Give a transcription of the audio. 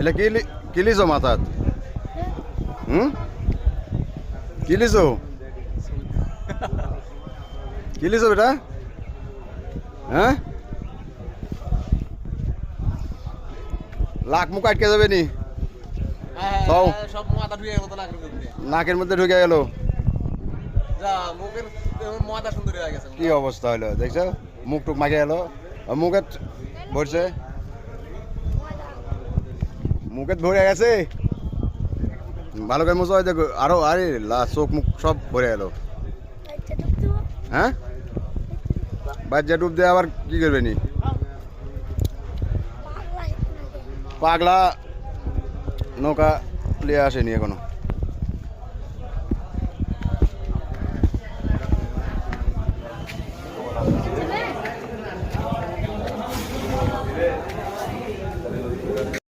এলে কি লিছো মাথাত? কি লিছো? কি লিছো বেটা? হ্যাঁ, লাখ মুখ আটকে যাবে নি? নাকের মধ্যে ঢুকে গেল। কি অবস্থা হলো দেখছো? মুখ টুক মাখে গেল, মুখে ভরছে, মুখে ভরে গেছে। ভালো করে মজা হয় দেখো, আরো আরে চোখ মুখ সব ভরে গেল। হ্যাঁ, বাচ্চা ডুব দিয়ে আবার কি করবে নি? পাগলা নৌকা নিয়ে আসেনি এখনো।